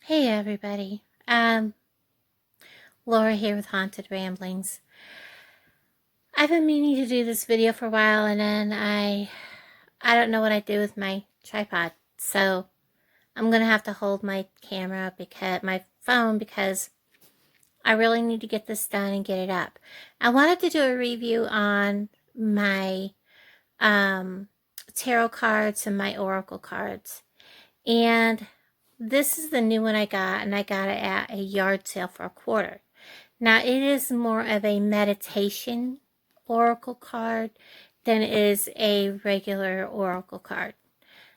Hey everybody. Laura here with Haunted Ramblings. I've been meaning to do this video for a while and then I don't know what I do with my tripod. So I'm gonna have to hold my camera my phone because I really need to get this done and get it up. I wanted to do a review on my tarot cards and my oracle cards. And this is the new one I got, and I got it at a yard sale for $1. Now, it is more of a meditation oracle card than it is a regular oracle card.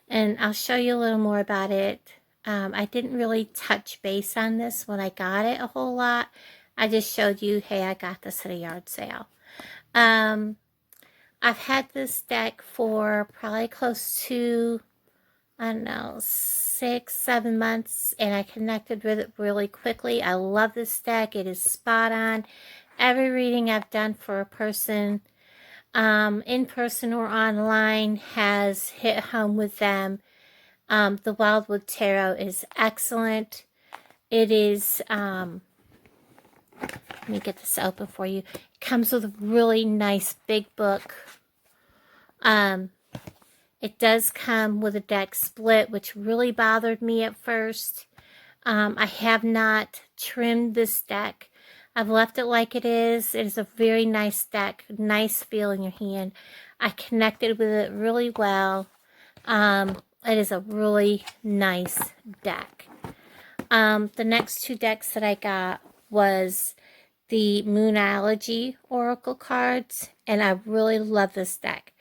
And I'll show you a little more about it. I didn't really touch base on this when I got it a whole lot. I just showed you, hey, I got this at a yard sale. I've had this deck for probably close to, I don't know, 6-7 months, and I connected with it really quickly. I love this deck. It is spot on. Every reading I've done for a person, in person or online, has hit home with them. The Wildwood Tarot is excellent. It is, let me get this open for you. It comes with a really nice big book. It does come with a deck split, which really bothered me at first. I have not trimmed this deck. I've left it like it is. It is a very nice deck, nice feel in your hand. I connected with it really well. It is a really nice deck. The next two decks that I got was the Moonology Oracle cards, and I really love this deck.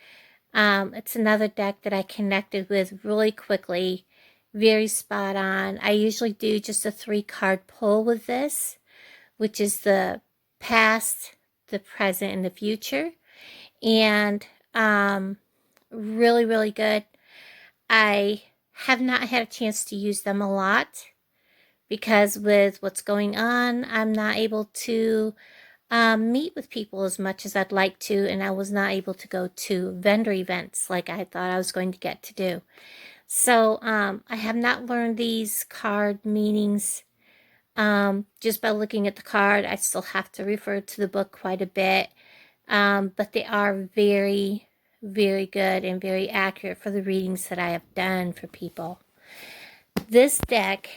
It's another deck that I connected with really quickly, very spot on. I usually do just a 3-card pull with this, which is the past, the present, and the future. And really, really good. I have not had a chance to use them a lot because with what's going on, I'm not able to meet with people as much as I'd like to, and I was not able to go to vendor events like I thought I was going to get to do. So I have not learned these card meanings just by looking at the card. I still have to refer to the book quite a bit, but they are very, very good and very accurate for the readings that I have done for people. This deck,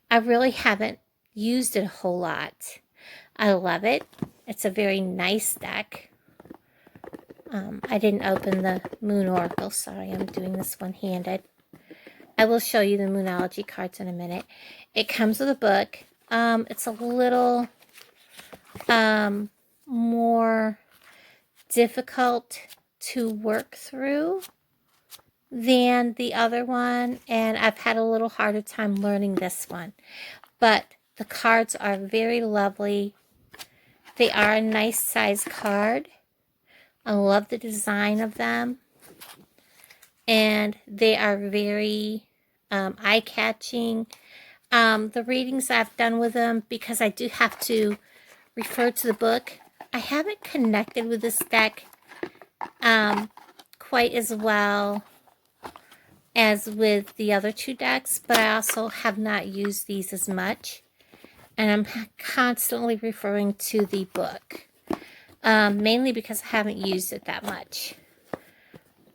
I really haven't used it a whole lot. I love it. It's a very nice deck. I didn't open the Moon Oracle. Sorry, I'm doing this one-handed. I will show you the Moonology cards in a minute. It comes with a book. It's a little more difficult to work through than the other one, and I've had a little harder time learning this one. But the cards are very lovely. They are a nice size card. I love the design of them. And they are very eye-catching. The readings I've done with them, because I do have to refer to the book, I haven't connected with this deck quite as well as with the other two decks, but I also have not used these as much. And I'm constantly referring to the book, mainly because I haven't used it that much.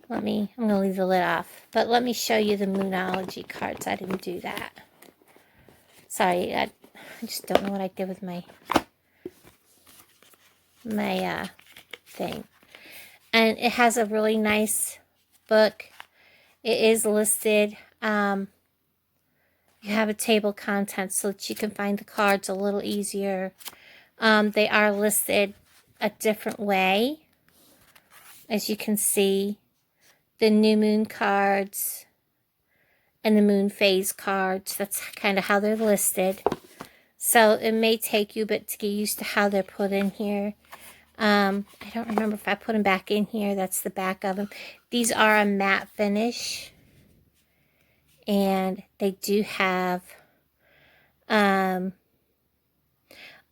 I'm going to leave the lid off, but let me show you the Moonology cards. I didn't do that. Sorry, I just don't know what I did with my thing. And it has a really nice book. It is listed. You have a table of contents so that you can find the cards a little easier. They are listed a different way. As you can see, the new moon cards and the moon phase cards, that's kind of how they're listed. So it may take you a bit to get used to how they're put in here. I don't remember if I put them back in here. That's the back of them. These are a matte finish. And they do have a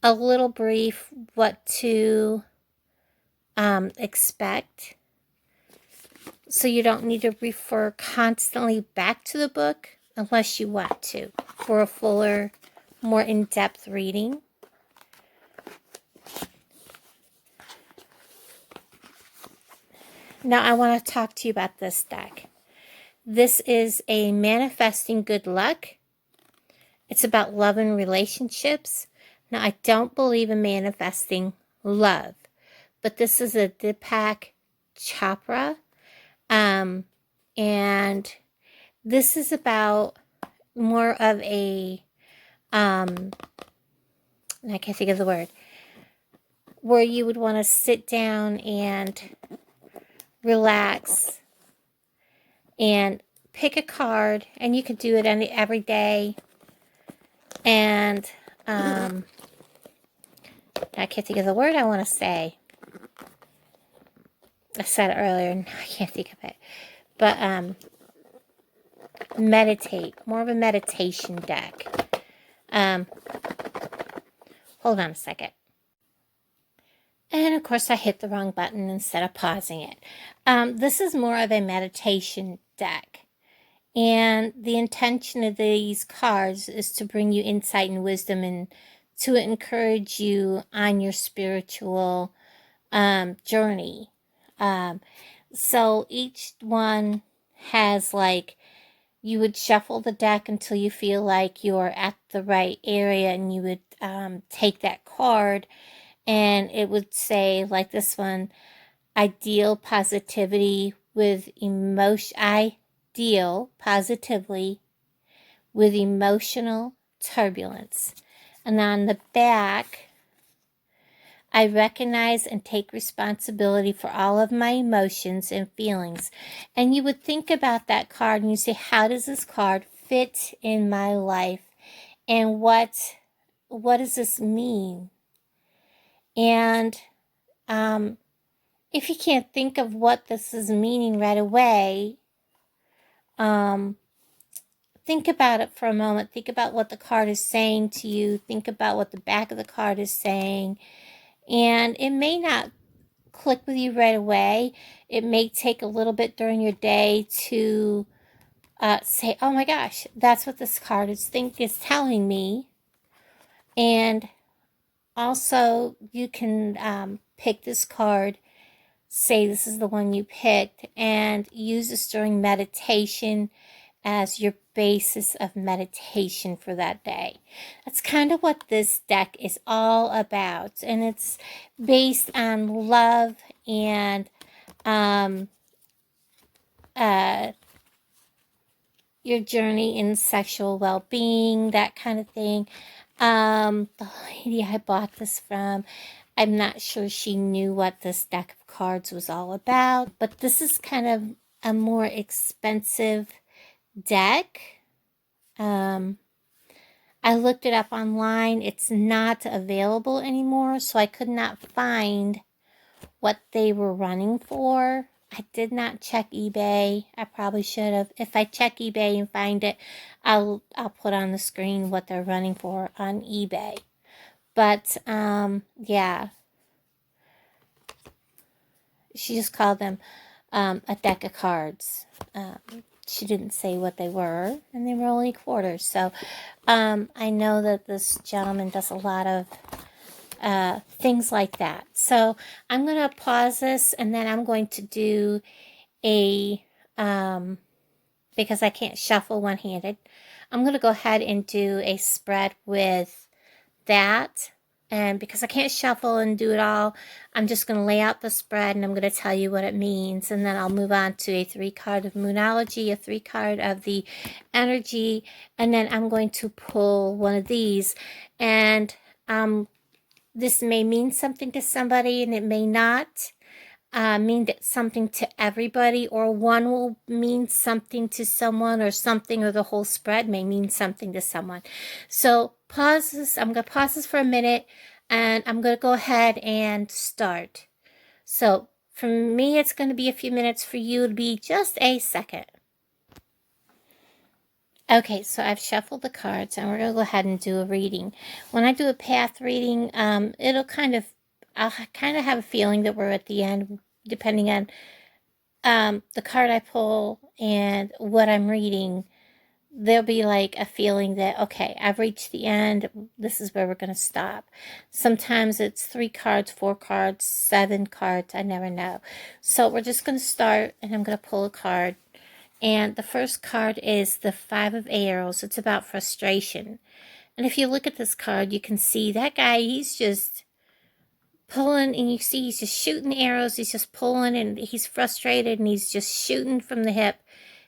little brief what to expect. So you don't need to refer constantly back to the book unless you want to. for a fuller, more in-depth reading. Now I want to talk to you about this deck. This is a manifesting good luck. It's about love and relationships. Now, I don't believe in manifesting love, but this is a Deepak Chopra. And this is about more of a, I can't think of the word, where you would want to sit down and relax and pick a card, and you could do it every day. And I can't think of the word I want to say. I said it earlier, and I can't think of it. But meditate, more of a meditation deck. Hold on a second. And of course, I hit the wrong button instead of pausing it. This is more of a meditation deck. And the intention of these cards is to bring you insight and wisdom and to encourage you on your spiritual journey. So each one has, like, you would shuffle the deck until you feel like you're at the right area, and you would take that card, and it would say, like this one, ideal positivity with emotion. Deal positively with emotional turbulence. And on the back, I recognize and take responsibility for all of my emotions and feelings. And you would think about that card and you say, how does this card fit in my life? And what does this mean? And if you can't think of what this is meaning right away, think about it for a moment. Think about what the card is saying to you. Think about what the back of the card is saying. And it may not click with you right away. It may take a little bit during your day to say, oh my gosh, that's what this card is telling me. And also, you can pick this card, say this is the one you picked, and use this during meditation as your basis of meditation for that day. That's kind of what this deck is all about. And it's based on love and your journey in sexual well-being, that kind of thing. The lady I bought this from, I'm not sure she knew what this deck of cards was all about, but this is kind of a more expensive deck. I looked it up online. It's not available anymore, so I could not find what they were running for. I did not check eBay. I probably should have. If I check eBay and find it, I'll put on the screen what they're running for on eBay. But yeah, she just called them a deck of cards. She didn't say what they were, and they were only quarters. So I know that this gentleman does a lot of things like that. So I'm going to pause this, and then I'm going to do a, because I can't shuffle one-handed, I'm going to go ahead and do a spread with that. And because I can't shuffle and do it all, I'm just going to lay out the spread, and I'm going to tell you what it means. And then I'll move on to a 3-card of Moonology, a 3-card of the energy, and then I'm going to pull one of these. And this may mean something to somebody, and it may not mean something to everybody, or one will mean something to someone, or something, or the whole spread may mean something to someone. So pause this. I'm going to pause this for a minute, and I'm going to go ahead and start. So for me, it's going to be a few minutes. For you, it'll be just a second. Okay, so I've shuffled the cards, and we're going to go ahead and do a reading. When I do a path reading, I'll kind of have a feeling that we're at the end, depending on the card I pull and what I'm reading. there'll be like a feeling that, okay, I've reached the end. This is where we're going to stop. Sometimes it's 3 cards, 4 cards, 7 cards. I never know. So we're just going to start, and I'm going to pull a card. And the first card is the 5 of Arrows. It's about frustration. And if you look at this card, you can see that guy, he's just pulling, and you see he's just shooting arrows. He's just pulling, and he's frustrated, and he's just shooting from the hip.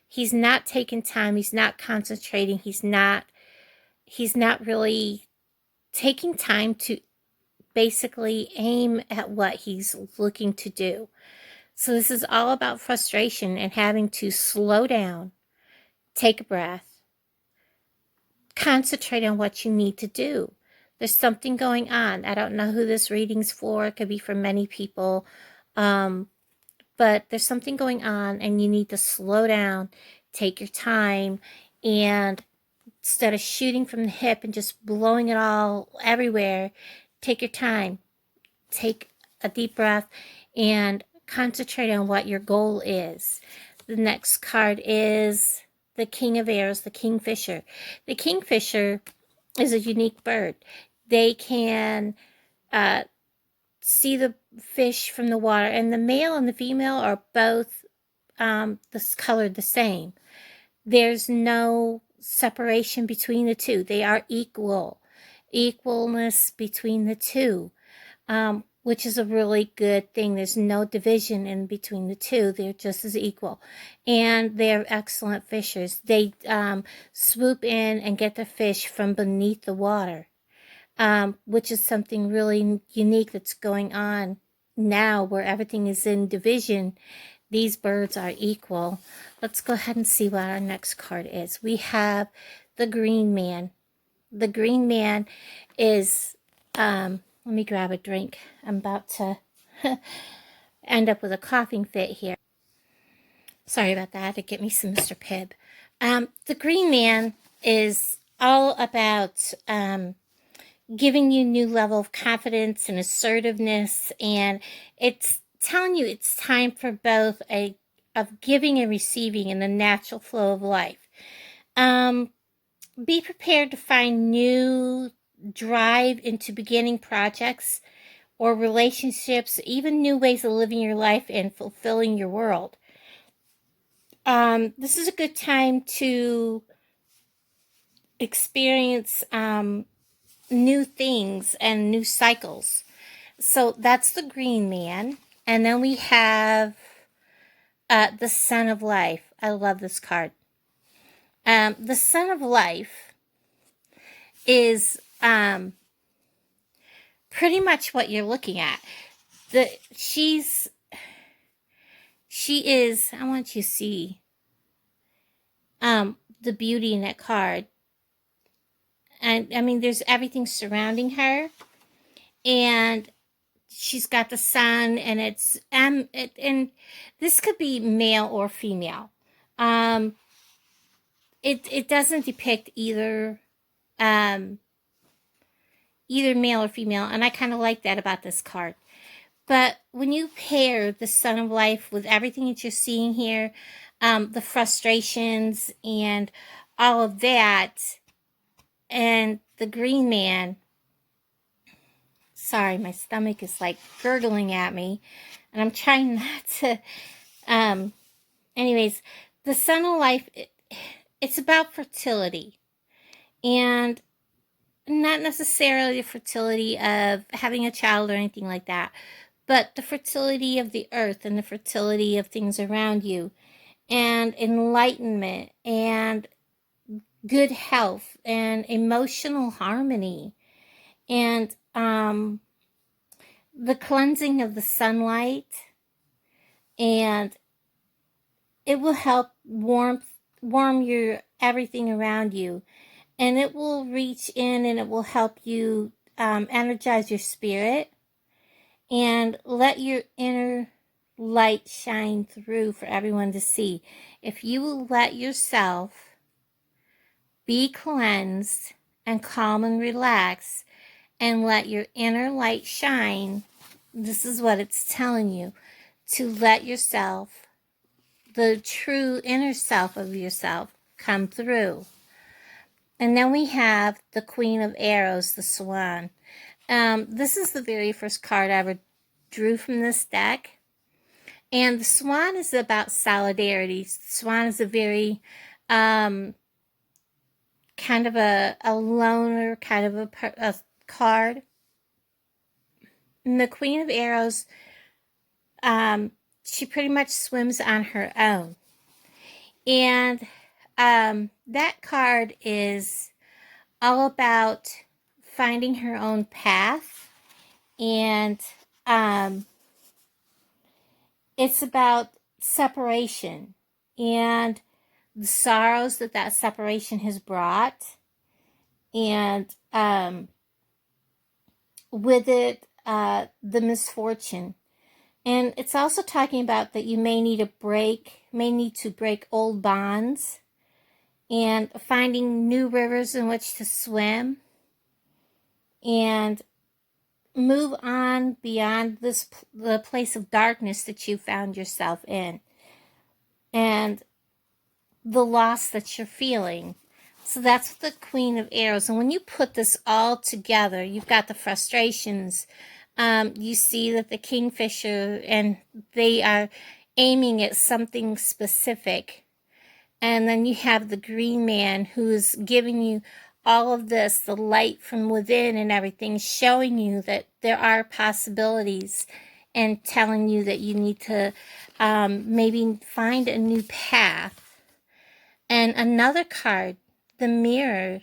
He's not taking time. He's not concentrating. He's not really taking time to basically aim at what he's looking to do. So this is all about frustration and having to slow down, take a breath, concentrate on what you need to do. There's something going on. I don't know who this reading's for. It could be for many people. But there's something going on, and you need to slow down, take your time, and instead of shooting from the hip and just blowing it all everywhere, take your time, take a deep breath, and concentrate on what your goal is. The next card is the King of Arrows, the Kingfisher. The Kingfisher is a unique bird. They can see the fish from the water, and the male and the female are both colored the same. There's no separation between the two. They are equalness between the two, which is a really good thing. There's no division in between the two. They're just as equal, and they're excellent fishers. They swoop in and get the fish from beneath the water, which is something really unique that's going on now, where everything is in division. These birds are equal. Let's go ahead and see what our next card is. We have the Green Man. The Green Man is, let me grab a drink. I'm about to end up with a coughing fit here. Sorry about that. I had to get me some Mr. Pibb. The Green Man is all about giving you a new level of confidence and assertiveness, and it's telling you it's time for both of giving and receiving in the natural flow of life. Be prepared to find new drive into beginning projects or relationships, even new ways of living your life and fulfilling your world. This is a good time to experience new things and new cycles. So that's the Green Man. And then we have the Sun of Life. I love this card. The Sun of Life is pretty much what you're looking at. She is, I want you to see the beauty in that card. And I mean, there's everything surrounding her, and she's got the sun, and it's and this could be male or female. It doesn't depict either male or female, and I kind of like that about this card. But when you pair the Sun of Life with everything that you're seeing here, the frustrations and all of that, and the Green Man, sorry, my stomach is like gurgling at me, and I'm trying not to, anyways, the Sun of Life, it's about fertility, and not necessarily the fertility of having a child or anything like that, but the fertility of the earth and the fertility of things around you, and enlightenment, and good health, and emotional harmony, and the cleansing of the sunlight, and it will help warm your everything around you, and it will reach in and it will help you energize your spirit and let your inner light shine through for everyone to see. If you will let yourself be cleansed and calm and relaxed and let your inner light shine, this is what it's telling you, to let yourself, the true inner self of yourself, come through. And then we have the Queen of Arrows, the Swan. This is the very first card I ever drew from this deck. And the Swan is about solidarity. The Swan is a very kind of a loner kind of a card. And the Queen of Arrows, she pretty much swims on her own. And that card is all about finding her own path. And it's about separation and the sorrows that that separation has brought. And with it, the misfortune. And it's also talking about that you may need to break old bonds and finding new rivers in which to swim and move on beyond the place of darkness that you found yourself in and the loss that you're feeling. So that's the Queen of Arrows. And when you put this all together, you've got the frustrations. You see that the Kingfisher, and they are aiming at something specific. And then you have the Green Man, who's giving you all of this, the light from within and everything, showing you that there are possibilities and telling you that you need to maybe find a new path. And another card, the Mirror,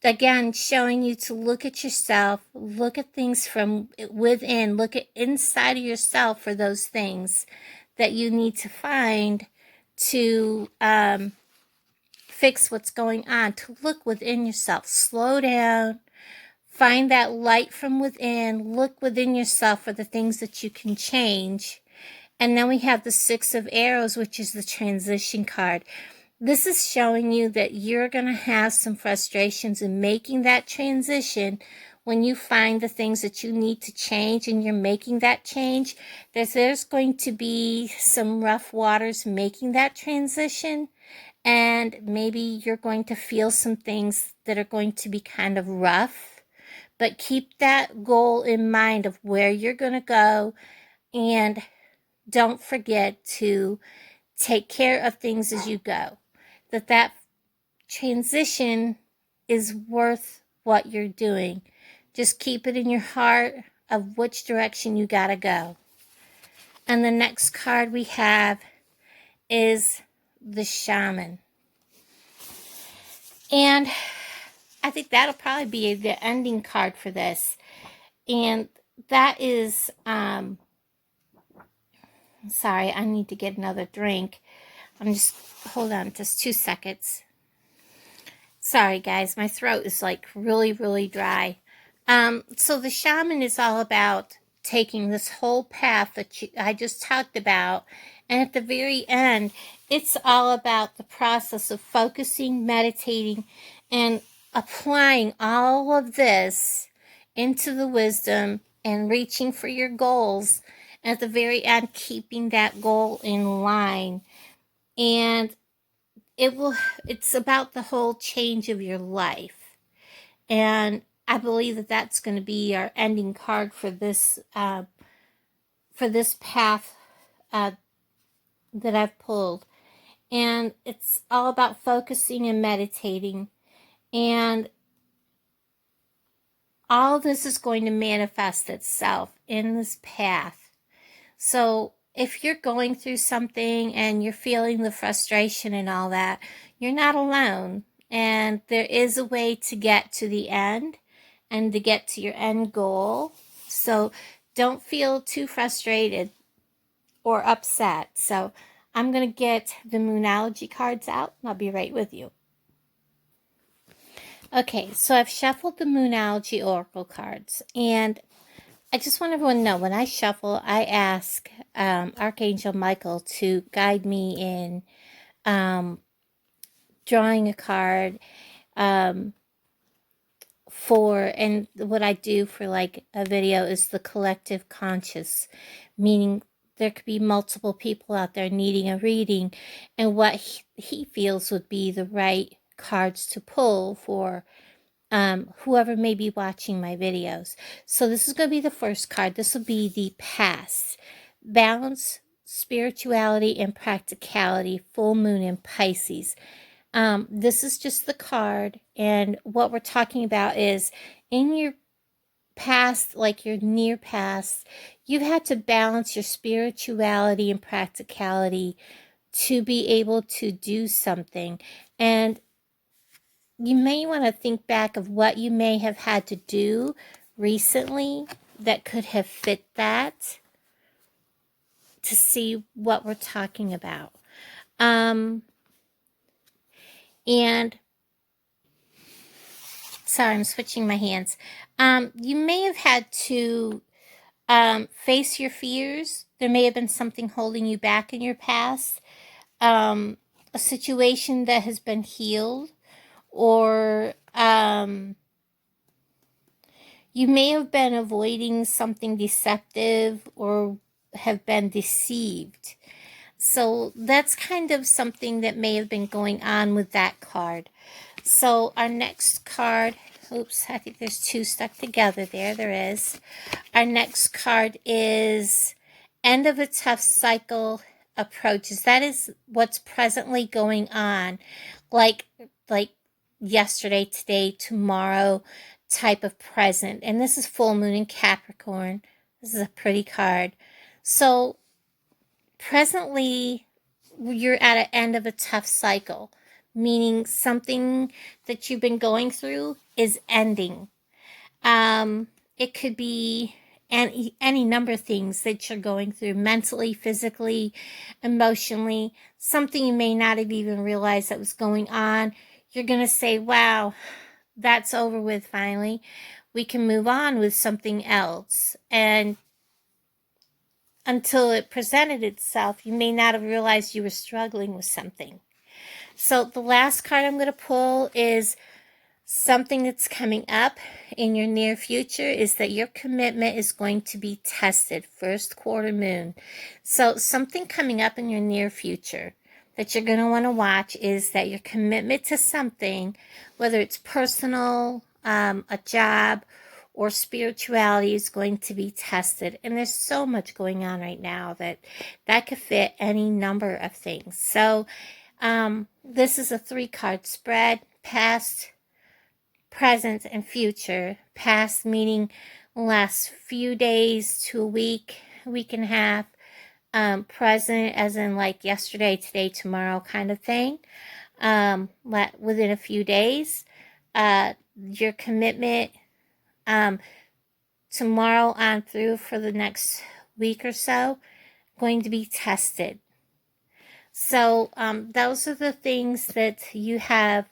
again, showing you to look at yourself, look at things from within, look at inside of yourself for those things that you need to find to fix what's going on, to look within yourself. Slow down, find that light from within, look within yourself for the things that you can change. And then we have the Six of Arrows, which is the transition card. This is showing you that you're going to have some frustrations in making that transition when you find the things that you need to change and you're making that change. There's going to be some rough waters making that transition, and maybe you're going to feel some things that are going to be kind of rough. But keep that goal in mind of where you're going to go, and don't forget to take care of things as you go. That transition is worth what you're doing. Just keep it in your heart of which direction you gotta go. And the next card we have is the Shaman. And I think that'll probably be the ending card for this. And that is, sorry, I need to get another drink. Hold on just 2 seconds. Sorry, guys, my throat is like really, really dry. So the Shaman is all about taking this whole path that I just talked about. And at the very end, it's all about the process of focusing, meditating, and applying all of this into the wisdom and reaching for your goals. And at the very end, keeping that goal in line. And it's about the whole change of your life. And I believe that that's going to be our ending card for this path that I've pulled. And it's all about focusing and meditating. And all this is going to manifest itself in this path. So if you're going through something and you're feeling the frustration and all that, you're not alone. And there is a way to get to the end and to get to your end goal. So don't feel too frustrated or upset. So I'm going to get the Moonology cards out, and I'll be right with you. Okay, so I've shuffled the Moonology Oracle cards, and I just want everyone to know, when I shuffle, I ask Archangel Michael to guide me in drawing a card and what I do for like a video is the collective conscious, meaning there could be multiple people out there needing a reading, and what he feels would be the right cards to pull for whoever may be watching my videos. So this is going to be the first card. This will be the past. Balance, spirituality, and practicality. Full moon in Pisces. This is just the card. And what we're talking about is in your past, like your near past, you've had to balance your spirituality and practicality to be able to do something. And you may want to think back of what you may have had to do recently that could have fit that to see what we're talking about. And sorry, I'm switching my hands. You may have had to face your fears. There may have been something holding you back in your past. A situation that has been healed, or you may have been avoiding something deceptive or have been deceived. So that's kind of something that may have been going on with that card. So our next card, oops, I think there's two stuck together there. There is. Our next card is End of a Tough Cycle Approaches. That is what's presently going on. Like yesterday, today, tomorrow type of present. And this is full moon in Capricorn. This is a pretty card. So presently, you're at an end of a tough cycle, meaning something that you've been going through is ending. It could be any number of things that you're going through, mentally, physically, emotionally, something you may not have even realized that was going on. You're going to say, wow, that's over with finally. We can move on with something else. And until it presented itself, you may not have realized you were struggling with something. So the last card I'm going to pull is something that's coming up in your near future is that your commitment is going to be tested. First quarter moon. So something coming up in your near future that you're going to want to watch is that your commitment to something, whether it's personal, a job, or spirituality, is going to be tested. And there's so much going on right now that could fit any number of things. So this is a 3-card spread: past, present, and future. Past meaning last few days to a week and a half. Present as in like yesterday, today, tomorrow kind of thing. Within a few days. Your commitment tomorrow on through for the next week or so going to be tested. So those are the things that you have.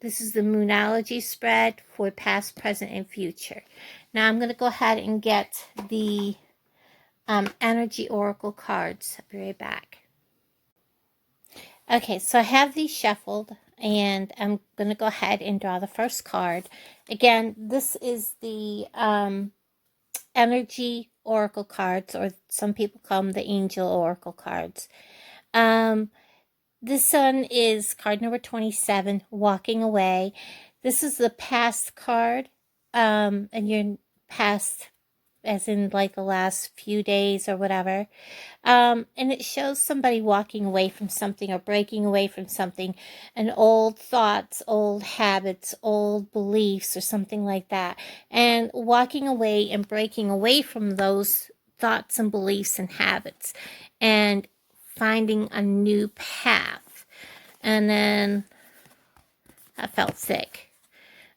This is the Moonology spread for past, present, and future. Now I'm going to go ahead and get the Energy Oracle cards. I'll be right back. Okay, so I have these shuffled, and I'm going to go ahead and draw the first card. Again, this is the Energy Oracle cards, or some people call them the Angel Oracle cards. This one is card number 27, Walking Away. This is the past card, and your past as in like the last few days or whatever. And it shows somebody walking away from something or breaking away from something, and old thoughts, old habits, old beliefs, or something like that. And walking away and breaking away from those thoughts and beliefs and habits and finding a new path. And then I felt sick.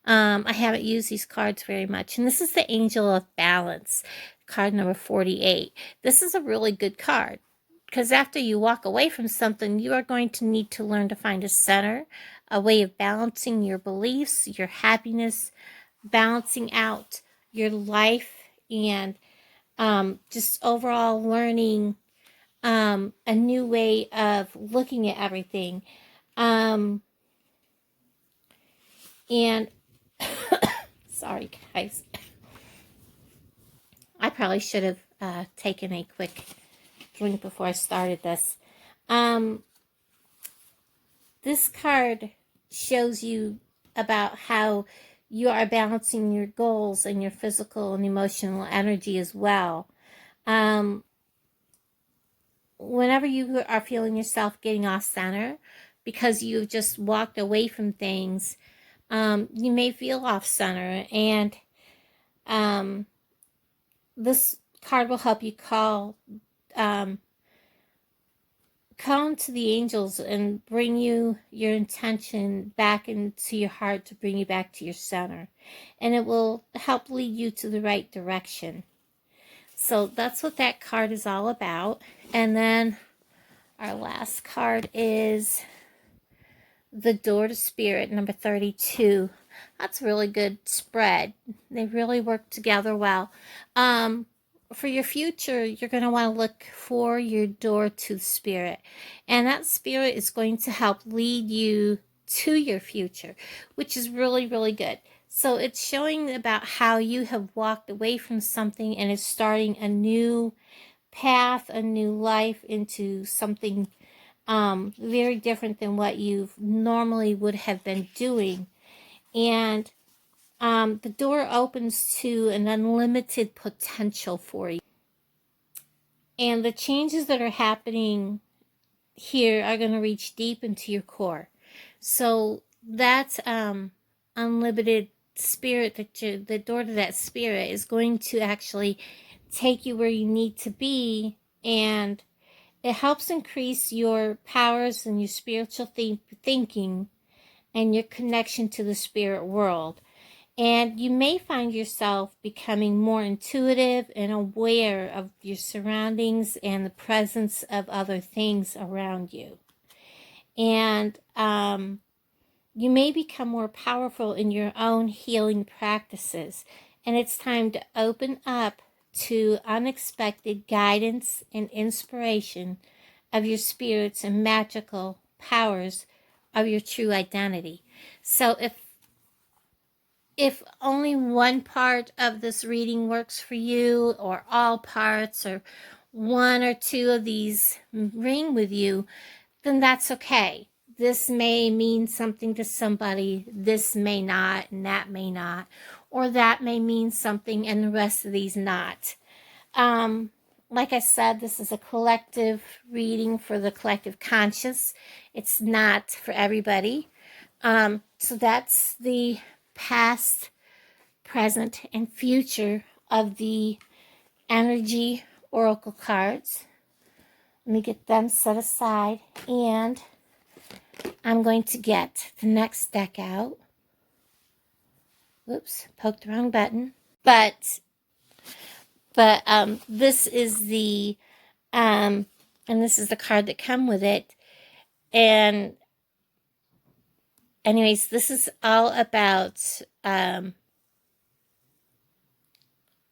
I haven't used these cards very much. And this is the Angel of Balance, card number 48. This is a really good card because after you walk away from something, you are going to need to learn to find a center, a way of balancing your beliefs, your happiness, balancing out your life, and just overall learning a new way of looking at everything. And sorry, guys. I probably should have taken a quick drink before I started this. this card shows you about how you are balancing your goals and your physical and emotional energy as well. Whenever you are feeling yourself getting off center because you've just walked away from things, you may feel off center, and this card will help you call into the angels and bring you your intention back into your heart to bring you back to your center, and it will help lead you to the right direction. So that's what that card is all about. And then our last card is the Door to Spirit, number 32. That's a really good spread. They really work together well. For your future, you're going to want to look for your door to spirit. And that spirit is going to help lead you to your future, which is really, really good. So it's showing about how you have walked away from something and is starting a new path, a new life into something very different than what you normally would have been doing. And the door opens to an unlimited potential for you. And the changes that are happening here are going to reach deep into your core. So that unlimited spirit, the door to that spirit is going to actually take you where you need to be, and it helps increase your powers and your spiritual thinking and your connection to the spirit world. And you may find yourself becoming more intuitive and aware of your surroundings and the presence of other things around you. And you may become more powerful in your own healing practices. And it's time to open up to unexpected guidance and inspiration of your spirits and magical powers of your true identity. So if only one part of this reading works for you, or all parts, or one or two of these ring with you, then that's okay. This may mean something to somebody, this may not, and that may not, or that may mean something and the rest of these not. Like I said, this is a collective reading for the collective conscious. It's not for everybody. So that's the past, present, and future of the energy oracle cards. Let me get them set aside, and I'm going to get the next deck out. Whoops, poked the wrong button. But this is the and this is the card that come with it. And anyways, this is all about I'll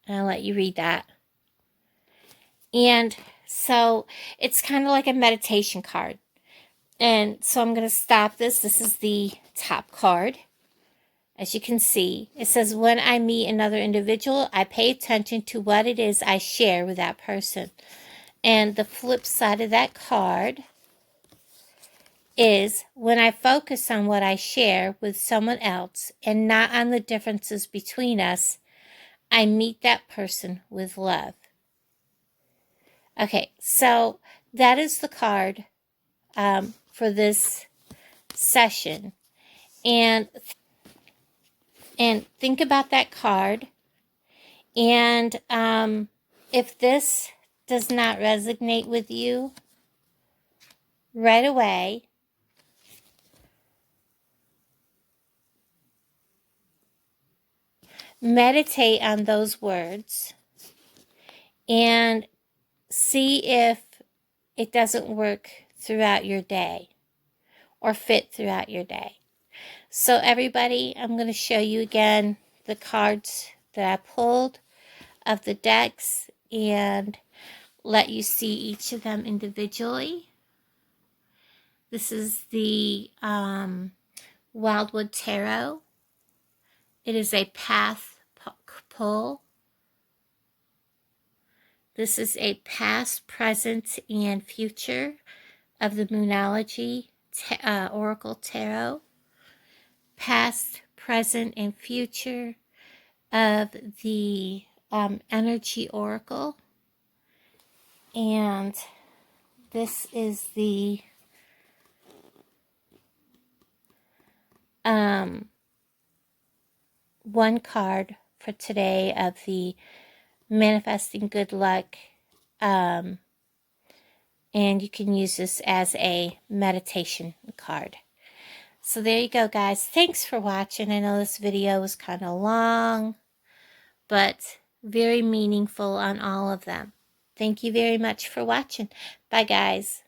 let you read that. And so it's kind of like a meditation card. And so I'm going to stop this. This is the top card. As you can see, it says, when I meet another individual, I pay attention to what it is I share with that person. And the flip side of that card is, when I focus on what I share with someone else and not on the differences between us, I meet that person with love. Okay, so that is the card for this session. And think about that card. And if this does not resonate with you right away, meditate on those words and see if it doesn't work throughout your day or fit throughout your day. So everybody, I'm going to show you again the cards that I pulled of the decks and let you see each of them individually. This is the Wildwood Tarot. It is a path pull. This is a past, present, and future of the Moonology Oracle Tarot, past, present, and future of the Energy Oracle. And this is the one card for today of the Manifesting Good Luck. And you can use this as a meditation card. So there you go, guys. Thanks for watching. I know this video was kind of long, but very meaningful on all of them. Thank you very much for watching. Bye, guys.